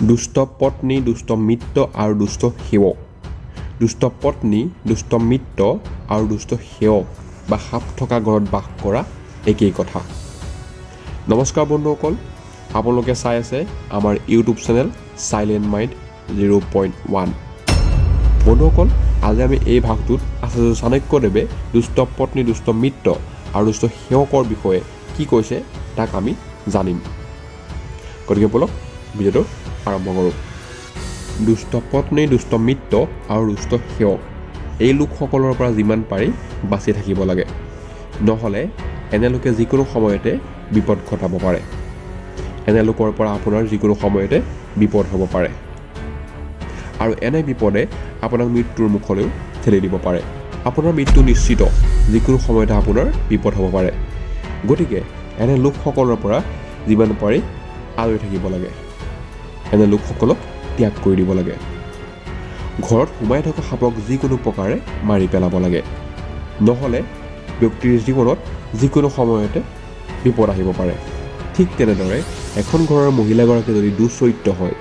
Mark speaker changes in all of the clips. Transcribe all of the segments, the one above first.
Speaker 1: দুষ্ট পত্নী, দুষ্ট মিত্ৰ আৰু দুষ্ট সেৱক। দুষ্ট পত্নী, দুষ্ট মিত্ৰ আৰু দুষ্ট সেৱক বা সাপ থকা ঘৰত বাস কৰা একেই কথা। নমস্কাৰ বন্ধুসকল, আপোনালোকে চাই আছে আমাৰ ইউটিউব চেনেল চাইলেণ্ট মাইণ্ড 0.1। বন্ধুসকল, আজি আমি এই ভাগটোত আচাৰ্য চাণক্যদেৱে দুষ্ট পত্নী, দুষ্ট মিত্ৰ আৰু দুষ্ট সেৱকৰ বিষয়ে কি কৈছে তাক আমি জানিম। গতিকে বলক ভিডিঅ'টো আৰম্ভ কৰোঁ। দুষ্ট পত্নী, দুষ্ট মিত্ৰ আৰু দুষ্ট সেৱক এই লোকসকলৰ পৰা যিমান পাৰি বাচি থাকিব লাগে, নহ'লে এনে লোকে যিকোনো সময়তে বিপদ ঘটাব পাৰে। এনে লোকৰ পৰা আপোনাৰ যিকোনো সময়তে বিপদ হ'ব পাৰে আৰু এনে বিপদে আপোনাক মৃত্যুৰ মুখলৈও ঠেলি দিব পাৰে। আপোনাৰ মৃত্যু নিশ্চিত, যিকোনো সময়তে আপোনাৰ বিপদ হ'ব পাৰে। গতিকে এনে লোকসকলৰ পৰা যিমান পাৰি আঁতৰি থাকিব লাগে, এনে লোকসকলক ত্যাগ কৰি দিব লাগে। ঘৰত সোমাই থকা সাপক যিকোনো প্ৰকাৰে মাৰি পেলাব লাগে, নহ'লে ব্যক্তিৰ জীৱনত যিকোনো সময়তে বিপদ আহিব পাৰে। ঠিক তেনেদৰে এখন ঘৰৰ মহিলাগৰাকী যদি দুচৰিত্ৰ হয়,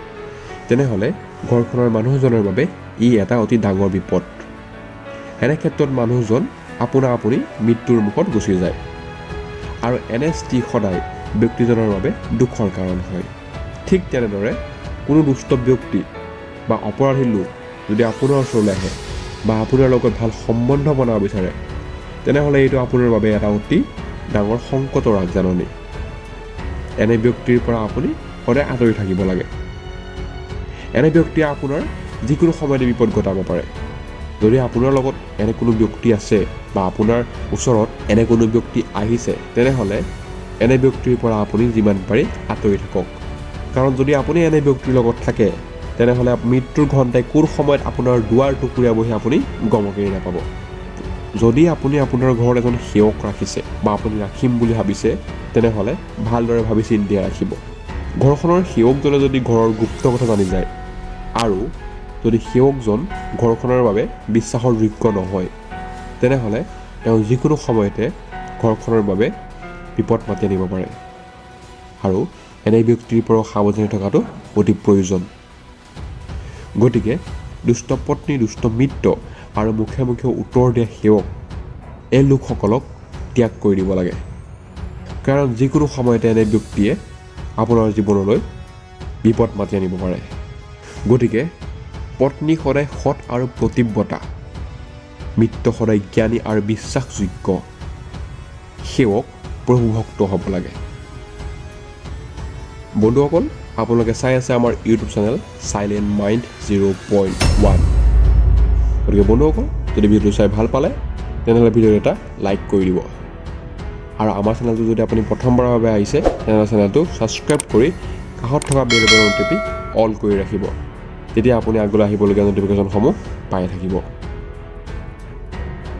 Speaker 1: তেনেহ'লে ঘৰখনৰ মানুহজনৰ বাবে ই এটা অতি ডাঙৰ বিপদ। এনে ক্ষেত্ৰত মানুহজন আপোনা আপুনি মৃত্যুৰ মুখত গুচি যায় আৰু এনে স্ত্ৰী সদায় ব্যক্তিজনৰ বাবে দুখৰ কাৰণ হয়। ঠিক তেনেদৰে কোনো দুষ্ট ব্যক্তি বা অপৰাধী লোক যদি আপোনাৰ ওচৰলৈ আহে বা আপোনাৰ লগত ভাল সম্বন্ধ বনাব বিচাৰে, তেনেহ'লে এইটো আপোনাৰ বাবে এটা অতি ডাঙৰ সংকটৰ আগজাননী। এনে ব্যক্তিৰ পৰা আপুনি সদায় আঁতৰি থাকিব লাগে। এনে ব্যক্তিয়ে আপোনাৰ যিকোনো সময়তে বিপদ ঘটাব পাৰে। যদি আপোনাৰ লগত এনে কোনো ব্যক্তি আছে বা আপোনাৰ ওচৰত এনে কোনো ব্যক্তি আহিছে, তেনেহ'লে এনে ব্যক্তিৰ পৰা আপুনি যিমান পাৰি আঁতৰি থাকক। কাৰণ যদি আপুনি এনে ব্যক্তিৰ লগত থাকে, তেনেহ'লে মৃত্যুৰ ঘণ্টাই কোন সময়ত আপোনাৰ দুৱাৰ টুকুৰিয়াবহি আপুনি গমকেই নাপাব। যদি আপুনি আপোনাৰ ঘৰত এজন সেৱক ৰাখিছে বা আপুনি ৰাখিম বুলি ভাবিছে, তেনেহ'লে ভালদৰে ভাবি চিন্তি ৰাখিব। ঘৰখনৰ সেৱকজনে যদি ঘৰৰ গুপ্ত কথা জানি যায় আৰু যদি সেৱকজন ঘৰখনৰ বাবে বিশ্বাসৰ যোগ্য নহয়, তেনেহ'লে তেওঁ যিকোনো সময়তে ঘৰখনৰ বাবে বিপদ মাতি আনিব পাৰে আৰু এনে ব্যক্তিৰ পৰা সাৱধানী থকাটো অতি প্ৰয়োজন। গতিকে দুষ্ট পত্নী, দুষ্ট মিত্ৰ আৰু মুখে মুখে উত্তৰ দিয়া সেৱক এই লোকসকলক ত্যাগ কৰি দিব লাগে। কাৰণ যিকোনো সময়তে এনে ব্যক্তিয়ে আপোনাৰ জীৱনলৈ বিপদ মাতি আনিব পাৰে। গতিকে পত্নী সদায় সৎ আৰু প্ৰতিব্ৰতা, মিত্ৰ সদায় জ্ঞানী আৰু বিশ্বাসযোগ্য, সেৱক প্ৰভুভক্ত হ'ব লাগে। বন্ধুসকল, আপোনালোকে চাই আছে আমাৰ ইউটিউব চেনেল চাইলেণ্ট মাইণ্ড 0.1। গতিকে বন্ধুসকল, যদি ভিডিঅ'টো চাই ভাল পালে তেনেহ'লে ভিডিঅ'টো এটা লাইক কৰি দিব আৰু আমাৰ চেনেলটো যদি আপুনি প্ৰথমবাৰৰ বাবে আহিছে, তেনেহ'লে চেনেলটো ছাবস্ক্ৰাইব কৰি কাষত থকা বেল বাটন টিপি অল কৰি ৰাখিব। তেতিয়া আপুনি আগলৈ আহিবলগীয়া ন'টিফিকেশ্যনসমূহ পাই থাকিব।